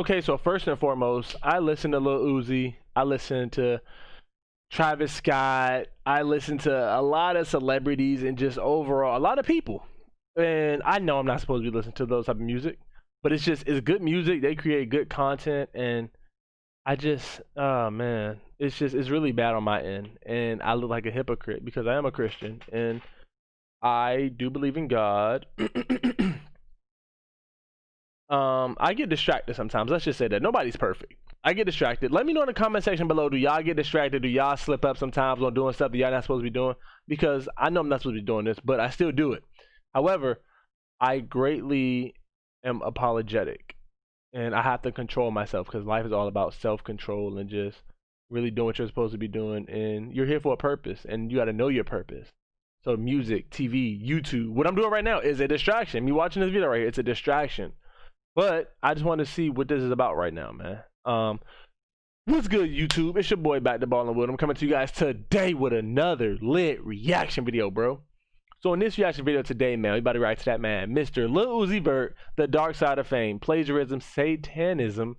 Okay, so first and foremost, I listen to Lil Uzi. I listen to Travis Scott. I listen to a lot of celebrities and just overall a lot of people. And I know I'm not supposed to be listening to those type of music, but it's good music. They create good content, and I just, oh man, it's really bad on my end, and I look like a hypocrite because I am a Christian and I do believe in God. I get distracted sometimes. Let's just say that nobody's perfect. I get distracted. Let me know in the comment section below. Do y'all get distracted? Do y'all slip up sometimes on doing stuff that y'all not supposed to be doing? Because I know I'm not supposed to be doing this, but I still do it. However, I greatly am apologetic, and I have to control myself because life is all about self-control and just really doing what you're supposed to be doing. And you're here for a purpose, and you got to know your purpose. So music, TV, YouTube, what I'm doing right now is a distraction. Me watching this video right here, it's a distraction. But I just want to see what this is about right now, man. What's good, YouTube? It's your boy Back to Ballin' Wood. I'm coming to you guys today with another lit reaction video, bro. So in this reaction video today, man, we about to react to that man, Mr. LilUziVert, The Dark Side of Fame, Plagiarism, Satanism,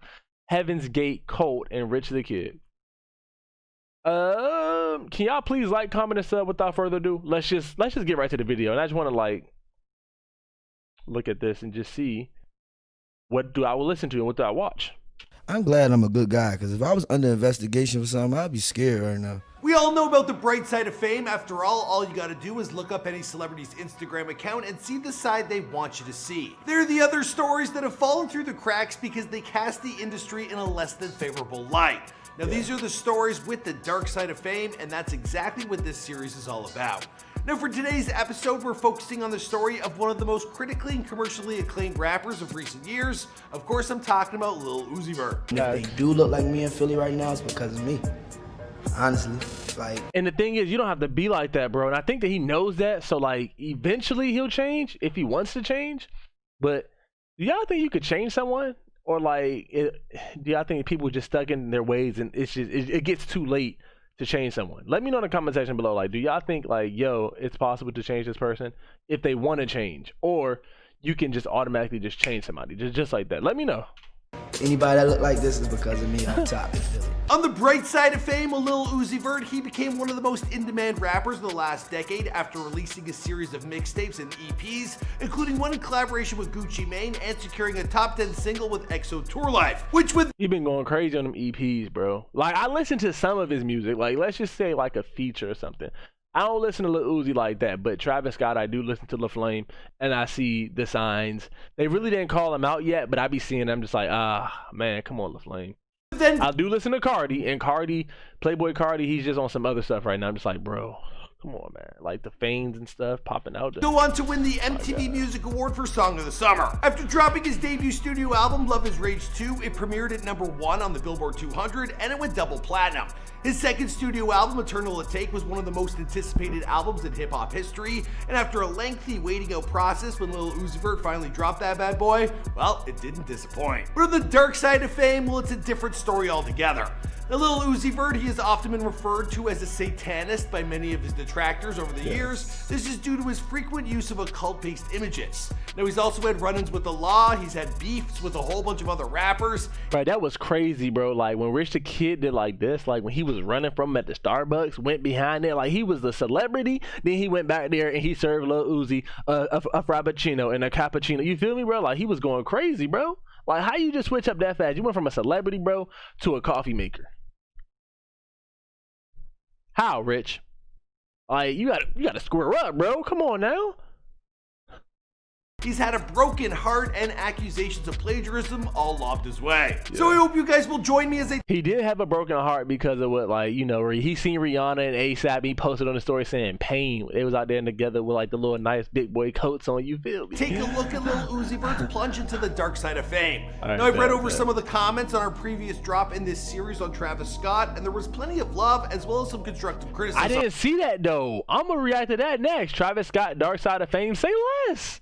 Heaven's Gate, Cult, and Rich the Kid. Can y'all please like, comment, and sub without further ado? Let's just get right to the video. And I just want to like look at this and just see what do I will listen to and what do I watch. I'm glad I'm a good guy, because if I was under investigation for something, I'd be scared right now. We all know about the bright side of fame. After all you gotta do is look up any celebrity's Instagram account and see the side they want you to see. There are the other stories that have fallen through the cracks because they cast the industry in a less than favorable light. Now these are the stories with the dark side of fame, and that's exactly what this series is all about. Now for today's episode, we're focusing on the story of one of the most critically and commercially acclaimed rappers of recent years. Of course, I'm talking about LilUziVert. And if they do look like me in Philly right now, it's because of me. Honestly, like. And the thing is, you don't have to be like that, bro. And I think that he knows that. So like, eventually he'll change if he wants to change. But do y'all think you could change someone? Or like, do y'all think people just stuck in their ways and it's just, it gets too late to change someone? Let me know in the comment section below. Like, do y'all think like, yo, it's possible to change this person if they want to change? Or you can just automatically just change somebody just like that? Let me know. Anybody that look like this is because of me on top in Philly. On the bright side of fame, LilUziVert, he became one of the most in-demand rappers in the last decade after releasing a series of mixtapes and EPs, including one in collaboration with Gucci Mane and securing a top 10 single with EXO Tour Life, which with he been going crazy on them EPs, bro. Like, I listened to some of his music, like let's just say like a feature or something. I don't listen to Lil Uzi like that, but Travis Scott, I do listen to La Flame, and I see the signs. They really didn't call him out yet, but I be seeing them just like, man, come on, La Flame. then I do listen to Cardi, and Playboy Cardi, he's just on some other stuff right now. I'm just like, bro, come on, man. Like the Fanes and stuff popping out. Go on to win the MTV Music Award for Song of the Summer. After dropping his debut studio album, Love Is Rage 2, it premiered at #1 on the Billboard 200, and it went double platinum. His second studio album, Eternal At Take, was one of the most anticipated albums in hip-hop history, and after a lengthy waiting out process, when LilUziVert finally dropped that bad boy, well, it didn't disappoint. But on the dark side of fame, well, it's a different story altogether. Now, LilUziVert, he has often been referred to as a satanist by many of his detractors over the years. This is due to his frequent use of occult-based images. Now, he's also had run-ins with the law, he's had beefs with a whole bunch of other rappers. Right, that was crazy, bro. Like, when Rich the Kid did like this, like when he was running from him at the Starbucks, went behind there, like he was the celebrity, then he went back there and he served Lil Uzi a frappuccino and a cappuccino. You feel me, bro? Like, he was going crazy, bro. Like, how you just switch up that fast? You went from a celebrity, bro, to a coffee maker. How, Rich? Like, you gotta square up, bro. Come on now. He's had a broken heart and accusations of plagiarism all lobbed his way. Yeah. So I hope you guys will join me as he did have a broken heart because of what, like, you know, he seen Rihanna and ASAP. He posted on the story saying pain. They was out there together with like the little nice big boy coats on. You feel me? Take a look at LilUziVert's plunge into the dark side of fame. Now I've read over some of the comments on our previous drop in this series on Travis Scott, and there was plenty of love as well as some constructive criticism. I didn't see that though. I'm gonna react to that next. Travis Scott, Dark Side of Fame. Say less.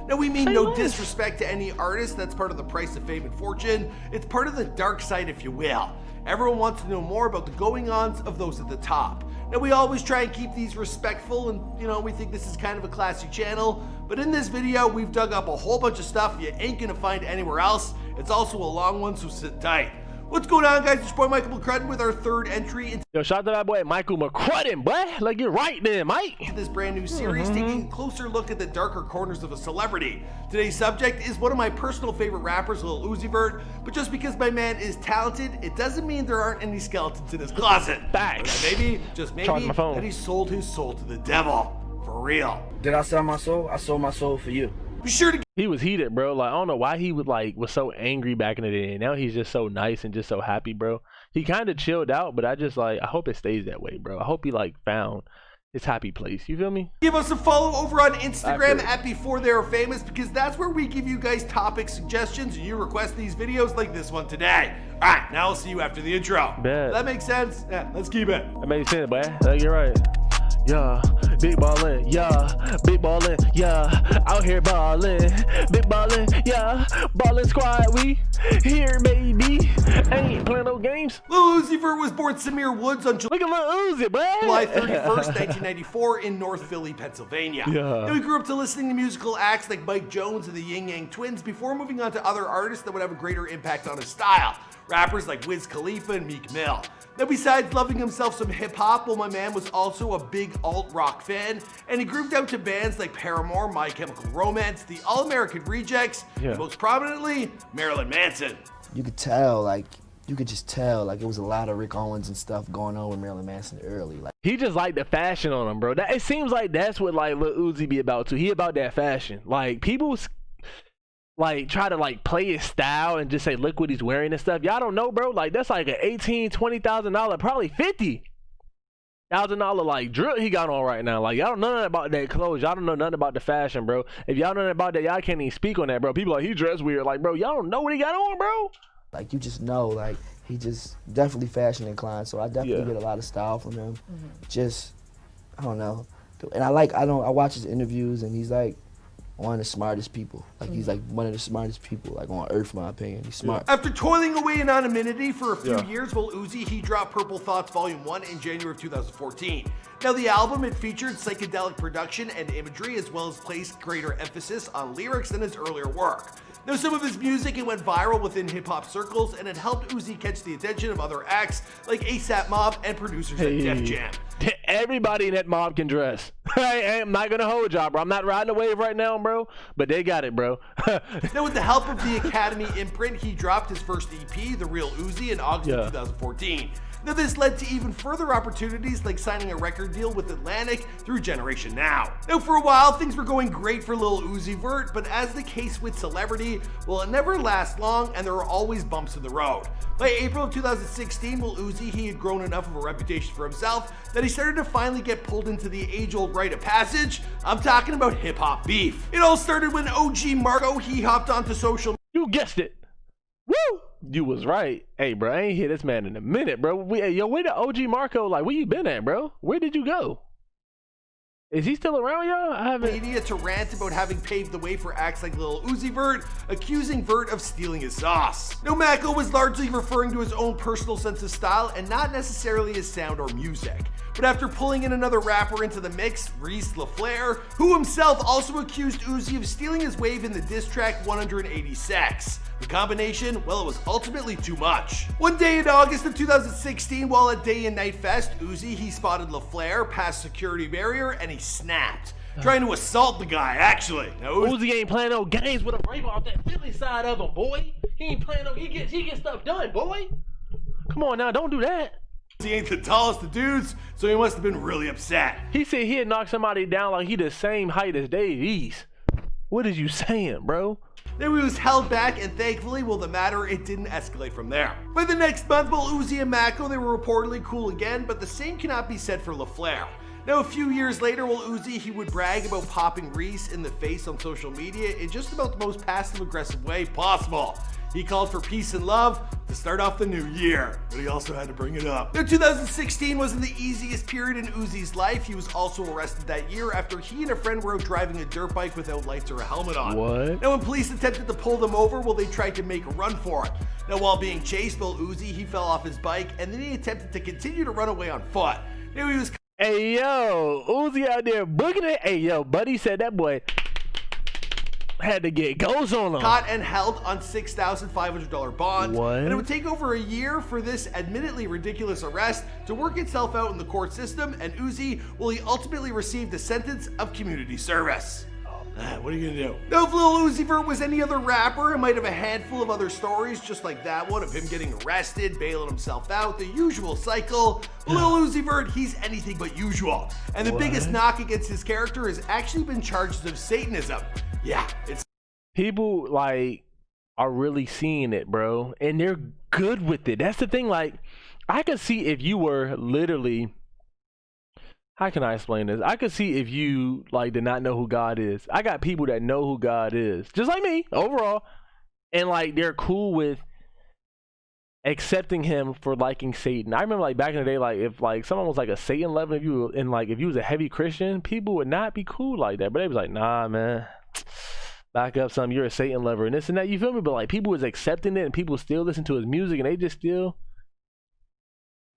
Now, we mean no disrespect to any artist. That's part of the price of fame and fortune. It's part of the dark side, if you will. Everyone wants to know more about the going-ons of those at the top. Now, we always try and keep these respectful, and, you know, we think this is kind of a classy channel. But in this video, we've dug up a whole bunch of stuff you ain't gonna find anywhere else. It's also a long one, so sit tight. What's going on, guys? It's your boy Michael McCrudden with our third entry into Yo, shout out to that boy Michael McCrudden, boy. Like, you're right there, Mike. this brand new series, taking a closer look at the darker corners of a celebrity. Today's subject is one of my personal favorite rappers, LilUziVert, but just because my man is talented, it doesn't mean there aren't any skeletons in his closet. Facts. But maybe, just maybe, that he sold his soul to the devil. For real. Did I sell my soul? I sold my soul for you. Be sure to He was heated, bro. Like, I don't know why he was so angry back in the day. Now he's just so nice and just so happy, bro. He kind of chilled out, but I hope it stays that way, bro. I hope he found his happy place. You feel me? give us a follow over on Instagram at Before They Are Famous, because that's where we give you guys topic suggestions and you request these videos like this one today. All right, now I'll see you after the intro. Bet. That makes sense? Yeah, let's keep it. That makes sense, boy. You're right. Yeah, big ballin', yeah, big ballin', yeah, out here ballin', big ballin', yeah, ballin' squad, we here, baby. Ain't playing no games. LilUziVert was born Samir Woods on Look at Lil Uzi, boy. July 31st, 1994 in North Philly, Pennsylvania. Yeah. Now, he grew up to listening to musical acts like Mike Jones and the Yin Yang Twins before moving on to other artists that would have a greater impact on his style. Rappers like Wiz Khalifa and Meek Mill. Now, besides loving himself some hip-hop, well, my man was also a big alt-rock fan, and he grouped out to bands like Paramore, My Chemical Romance, the All-American Rejects, and most prominently, Marilyn Manson. You could tell, you could just tell, it was a lot of Rick Owens and stuff going on with Marilyn Manson early. He just like the fashion on him, bro. It seems like that's what Lil Uzi be about too. He about that fashion. Like, people try to play his style and just say look what he's wearing and stuff. Y'all don't know, bro. That's like an $18,000-$20,000, probably $50,000 drill he got on right now. Y'all don't know nothing about that clothes. Y'all don't know nothing about the fashion, bro. If y'all know nothing about that, y'all can't even speak on that, bro. People he dressed weird. Bro, y'all don't know what he got on, bro. You just know, he just definitely fashion inclined. So I definitely get a lot of style from him. Just, I don't know. And I watch his interviews, and he's one of the smartest people. He's one of the smartest people on earth, in my opinion. He's smart. After toiling away in anonymity for a few years, Uzi, he dropped Purple Thoughts Volume 1 in January of 2014. Now, the album, it featured psychedelic production and imagery, as well as placed greater emphasis on lyrics than his earlier work. Now, some of his music, it went viral within hip-hop circles, and it helped Uzi catch the attention of other acts like ASAP Mob and producers like Def Jam. Everybody in that mob can dress. I'm not gonna hold y'all, bro. I'm not riding a wave right now, bro, but they got it, bro. Now, with the help of the Academy imprint, he dropped his first EP, The Real Uzi, in August of 2014. Now, this led to even further opportunities like signing a record deal with Atlantic through Generation Now. Now, for a while, things were going great for LilUziVert, but as the case with celebrity, well, it never lasts long, and there are always bumps in the road. By April of 2016, Uzi, he had grown enough of a reputation for himself that he started to finally get pulled into the age-old rite of passage. I'm talking about hip-hop beef. It all started when OG Marco, he hopped onto social. You guessed it. Woo! You was right. Hey, bro, I ain't hear this man in a minute, bro. Where the OG Marco, where you been at, bro? Where did you go? Is he still around, y'all? I haven't. Media to rant about having paved the way for acts like LilUziVert, accusing Vert of stealing his sauce. Now, Mako was largely referring to his own personal sense of style and not necessarily his sound or music. But after pulling in another rapper into the mix, Reese LaFleur, who himself also accused Uzi of stealing his wave in the diss track 186. The combination, well, it was ultimately too much. One day in August of 2016, while at Day and Night Fest, Uzi, he spotted LaFleur past security barrier and he snapped. Trying to assault the guy, actually. Now, Uzi ain't playing no games with a raver off that Philly side of him, boy. He ain't playing no, he gets stuff done, boy. Come on now, don't do that. He ain't the tallest of dudes, so he must have been really upset. He said he had knocked somebody down like he the same height as Dave East. What is you saying, bro? Then he was held back, and thankfully, well, the matter, it didn't escalate from there. By the next month, well, Uzi and Mako, they were reportedly cool again, but the same cannot be said for LaFleur. Now, a few years later, well, Uzi, he would brag about popping Reese in the face on social media in just about the most passive-aggressive way possible. He called for peace and love to start off the new year, but he also had to bring it up. Now, 2016 wasn't the easiest period in Uzi's life. He was also arrested that year after he and a friend were out driving a dirt bike without lights or a helmet on. What? Now, when police attempted to pull them over, well, they tried to make a run for it. Now, while being chased, Lil Uzi, he fell off his bike, and then he attempted to continue to run away on foot. Now, he was... Hey, yo, Uzi out there booging it. Hey, yo, buddy said that boy... Had to get goes on him. Caught and held on $6,500 bond. What? And it would take over a year for this admittedly ridiculous arrest to work itself out in the court system, and Uzi will he ultimately receive the sentence of community service. What are you gonna do? Now, if LilUziVert was any other rapper, it might have a handful of other stories just like that one of him getting arrested, bailing himself out, the usual cycle. LilUziVert, he's anything but usual. And the biggest knock against his character has actually been charges of Satanism. Yeah, it's people like are really seeing it, bro, and they're good with it. That's the thing. Like, I could see if you were literally, how can I explain this? I could see if you like did not know who God is. I got people that know who God is, just like me overall, and like they're cool with accepting him for liking Satan. I remember like back in the day, like if like someone was like a Satan lover, if you and like if you was a heavy Christian, people would not be cool like that. But they was like, nah, man, back up some. You're a Satan lover and this and that. You feel me? But like people was accepting it, and people still listen to his music, and they just still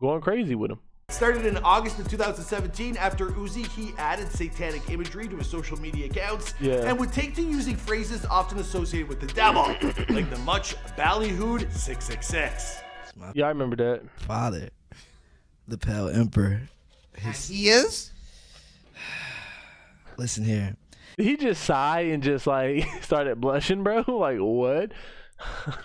going crazy with him. Started in August of 2017 after Uzi, he added satanic imagery to his social media accounts and would take to using phrases often associated with the devil, like the much ballyhooed 666. Yeah, I remember that. Father, the Pale Emperor. He is? Listen here. He just sighed and just like started blushing, bro. Like, what?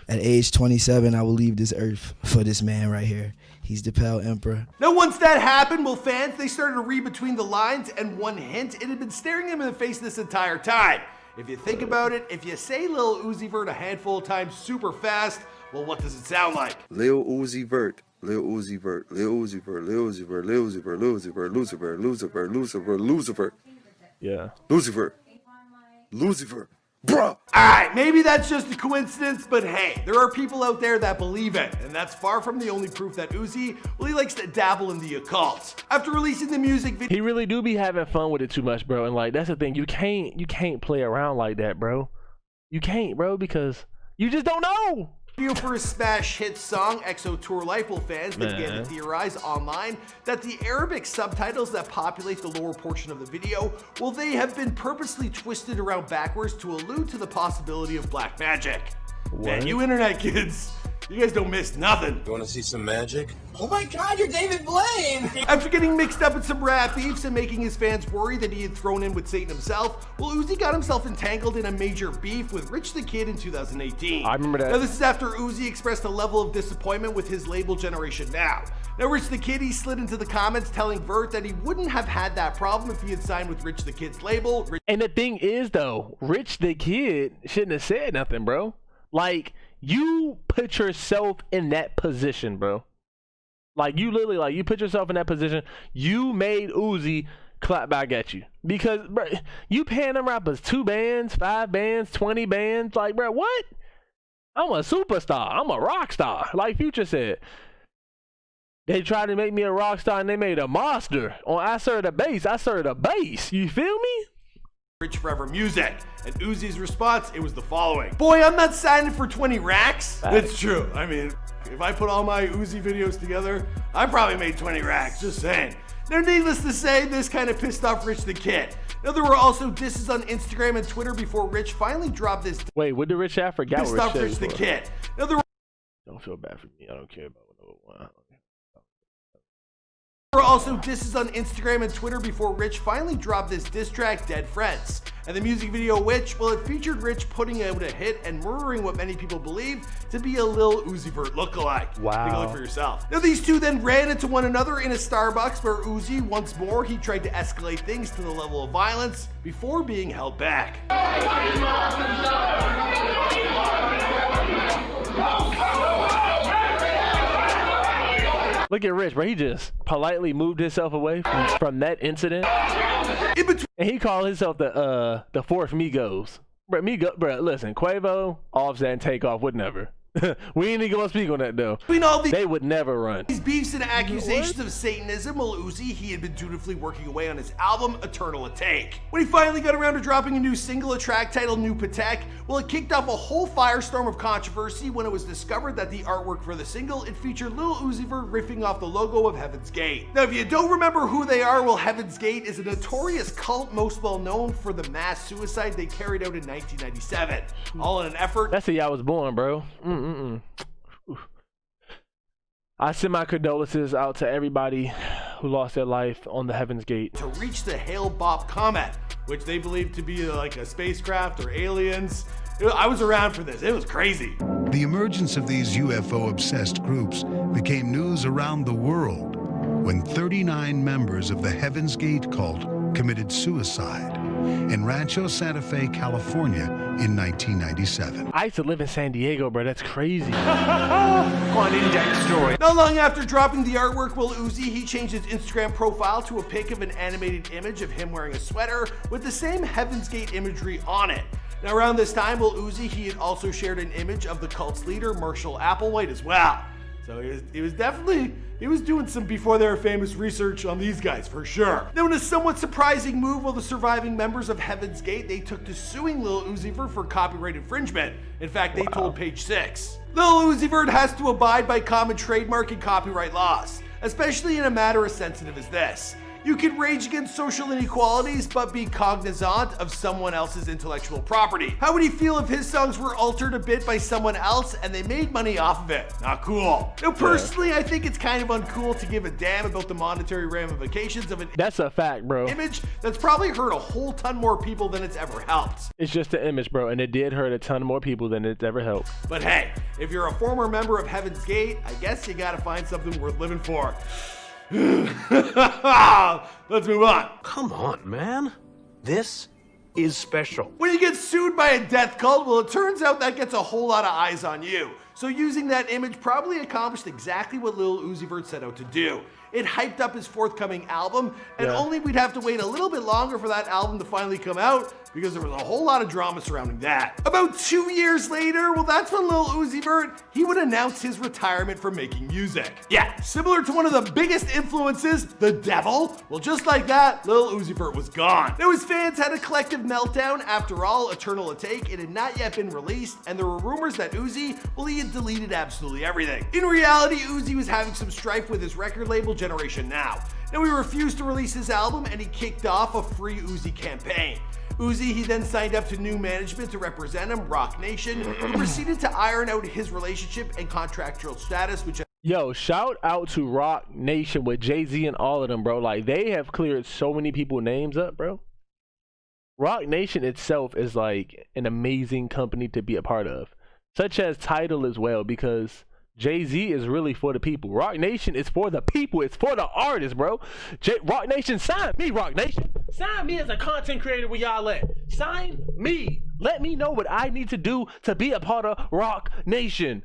At age 27, I will leave this earth for this man right here. He's the Pale Emperor. Now, once that happened, well, fans, they started to read between the lines, and one hint, it had been staring him in the face this entire time. If you think about it, if you say LilUziVert a handful of times super fast, well, what does it sound like? LilUziVert, LilUziVert, LilUziVert, LilUziVert, LilUziVert, LilUziVert, Lucifer, Lucifer, Lucifer, Lucifer. Yeah. Lucifer. Lucifer. Bruh. Alright, maybe that's just a coincidence, but hey, there are people out there that believe it, and that's far from the only proof that Uzi, well, he likes to dabble in the occult. After releasing the music video, he really do be having fun with it too much, bro. And like that's the thing, you can't play around like that, bro. You can't, bro, because you just don't know. For his smash hit song XO Tour Life, well, fans began to theorize online that the Arabic subtitles that populate the lower portion of the video, well, they have been purposely twisted around backwards to allude to the possibility of black magic. What? Man, you internet kids, you guys don't miss nothing. You want to see some magic? Oh my God, you're David Blaine! After getting mixed up in some rap beefs and making his fans worry that he had thrown in with Satan himself, well, Uzi got himself entangled in a major beef with Rich the Kid in 2018. I remember that. Now, this is after Uzi expressed a level of disappointment with his label Generation Now. Now, Rich the Kid, he slid into the comments telling Vert that he wouldn't have had that problem if he had signed with Rich the Kid's label. And the thing is, though, Rich the Kid shouldn't have said nothing, bro. Like, you put yourself in that position, bro. Like, you literally, like, you put yourself in that position. You made Uzi clap back at you. Because, bro, you paying them rappers 2 bands, 5 bands, 20 bands. Like, bro, what? I'm a superstar. I'm a rock star. Like Future said. They tried to make me a rock star and they made a monster. On I Serve the Bass, I serve the bass. You feel me? Rich Forever Music. And Uzi's response, it was the following. Boy, I'm not signing for 20 racks. It's true. I mean, if I put all my Uzi videos together, I probably made 20 racks, just saying. Now, needless to say, this kind of pissed off Rich the Kid. Now, there were also disses on Instagram and Twitter before Rich finally dropped this. Wait, what did Rich have? I forgot pissed what off Rich the Kid. Now, there don't feel bad for me. I don't care about what. There were also disses on Instagram and Twitter before Rich finally dropped this diss track, Dead Friends. And the music video, which, well, it featured Rich putting out a hit and murdering what many people believe to be a LilUziVert lookalike. Wow. Take a look for yourself. Now, these two then ran into one another in a Starbucks where Uzi, once more, he tried to escalate things to the level of violence before being held back. Look at Rich, bro. He just politely moved himself away from that incident. And he called himself the fourth Migos. Bro, listen, Quavo, Offset, and Takeoff would never. We ain't even gonna speak on that though. Between all they would never run. These beefs and accusations of Satanism, Lil Uzi, he had been dutifully working away on his album, Eternal Take. When he finally got around to dropping a new single, a track titled New Patek, well, it kicked off a whole firestorm of controversy when it was discovered that the artwork for the single, it featured LilUziVert riffing off the logo of Heaven's Gate. Now, if you don't remember who they are, well, Heaven's Gate is a notorious cult most well known for the mass suicide they carried out in 1997. All in an effort. That's the year I was born, bro. I send my condolences out to everybody who lost their life on the Heaven's Gate. To reach the Hale-Bopp comet, which they believe to be like a spacecraft or aliens. I was around for this. It was crazy. The emergence of these UFO-obsessed groups became news around the world when 39 members of the Heaven's Gate cult committed suicide in Rancho Santa Fe, California in 1997. I used to live in San Diego, bro. That's crazy. Quite an in-depth story. Not long after dropping the artwork, Lil Uzi, he changed his Instagram profile to a pic of an animated image of him wearing a sweater with the same Heaven's Gate imagery on it. Now, around this time, Lil Uzi, he had also shared an image of the cult's leader, Marshall Applewhite, as well. So he was doing some before they were famous research on these guys, for sure. Now, in a somewhat surprising move, while the surviving members of Heaven's Gate, they took to suing LilUziVert for copyright infringement. In fact, they told Page 6. LilUziVert has to abide by common trademark and copyright laws, especially in a matter as sensitive as this. You can rage against social inequalities, but be cognizant of someone else's intellectual property. How would he feel if his songs were altered a bit by someone else and they made money off of it? Not cool. Now, personally, I think it's kind of uncool to give a damn about the monetary ramifications of an That's a fact, bro. image that's probably hurt a whole ton more people than it's ever helped. It's just an image, bro, and it did hurt a ton more people than it's ever helped. But hey, if you're a former member of Heaven's Gate, I guess you gotta find something worth living for. Let's move on. Come on, man. This is special. When you get sued by a death cult, well, it turns out that gets a whole lot of eyes on you. So using that image probably accomplished exactly what LilUziVert set out to do. It hyped up his forthcoming album, and only we'd have to wait a little bit longer for that album to finally come out, because there was a whole lot of drama surrounding that. About 2 years later, well, that's when LilUziVert, he would announce his retirement from making music. Yeah, similar to one of the biggest influences, the devil. Well, just like that, LilUziVert was gone. Now, his fans had a collective meltdown. After all, Eternal Take, it had not yet been released, and there were rumors that Uzi, well, he had deleted absolutely everything. In reality, Uzi was having some strife with his record label, Generation Now. Now, he refused to release his album, and he kicked off a Free Uzi campaign. Uzi, he then signed up to new management to represent him, Rock Nation, who proceeded to iron out his relationship and contractual status, which... Yo, shout out to Rock Nation with Jay-Z and all of them, bro. Like, they have cleared so many people's names up, bro. Rock Nation itself is like an amazing company to be a part of, such as Tidal as well, because Jay-Z is really for the people. Rock Nation is for the people. It's for the artists, bro. Rock Nation, sign me, Rock Nation. Sign me as a content creator where y'all at. Sign me. Let me know what I need to do to be a part of Rock Nation.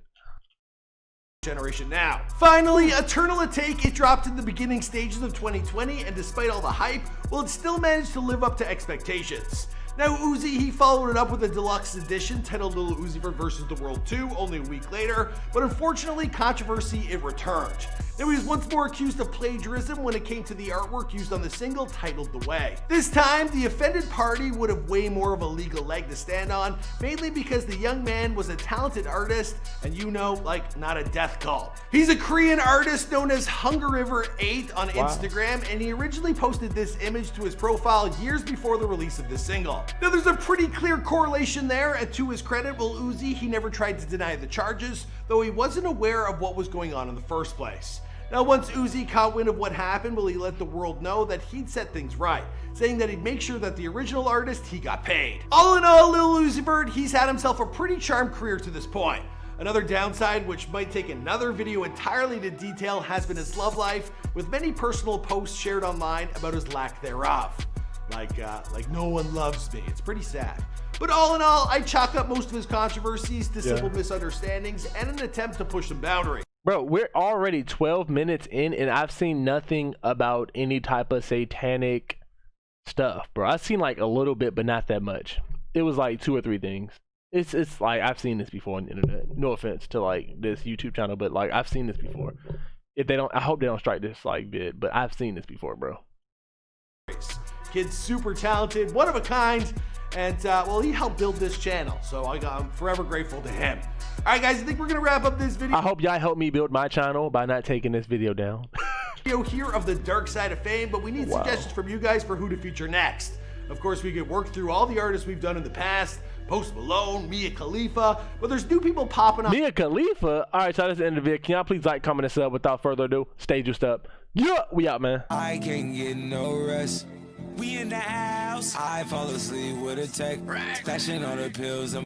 Generation Now. Finally, Eternal Take, it dropped in the beginning stages of 2020, and despite all the hype, well, it still managed to live up to expectations. Now, Uzi, he followed it up with a deluxe edition titled LilUziVert vs. the World 2 only a week later, but unfortunately, controversy, it returned. Now, he was once more accused of plagiarism when it came to the artwork used on the single titled The Way. This time, the offended party would have way more of a legal leg to stand on, mainly because the young man was a talented artist, and you know, like, not a death cult. He's a Korean artist known as HungerRiver8 on Instagram, and he originally posted this image to his profile years before the release of this single. Now, there's a pretty clear correlation there, and to his credit, well, Uzi, he never tried to deny the charges, though he wasn't aware of what was going on in the first place. Now, once Uzi caught wind of what happened, well, he let the world know that he'd set things right, saying that he'd make sure that the original artist, he got paid. All in all, LilUziVert, he's had himself a pretty charmed career to this point. Another downside, which might take another video entirely to detail, has been his love life, with many personal posts shared online about his lack thereof. Like no one loves me. It's pretty sad. But all in all, I chalk up most of his controversies to simple misunderstandings and an attempt to push some boundaries. Bro, we're already 12 minutes in, and I've seen nothing about any type of satanic stuff, bro. I've seen like a little bit, but not that much. It was like 2 or 3 things. It's like I've seen this before on the internet. No offense to like this YouTube channel, but like I've seen this before. If they don't, I hope they don't strike this like bid, but I've seen this before, bro. Kid's super talented, one of a kind, and well, he helped build this channel, so I'm forever grateful to him. All right, guys, I think we're gonna wrap up this video. I hope y'all help me build my channel by not taking this video down. Here of the dark side of fame, but we need suggestions from you guys for who to feature next. Of course, we could work through all the artists we've done in the past. Post Malone, Mia Khalifa, but there's new people popping up. Mia Khalifa? All right, so that's the end of the video. Can y'all please like, comment, and sub? Without further ado, stay juiced up. Yeah, we out, man. I can't get no rest. We in the house. I fall asleep with a tech. Splashing on the pills.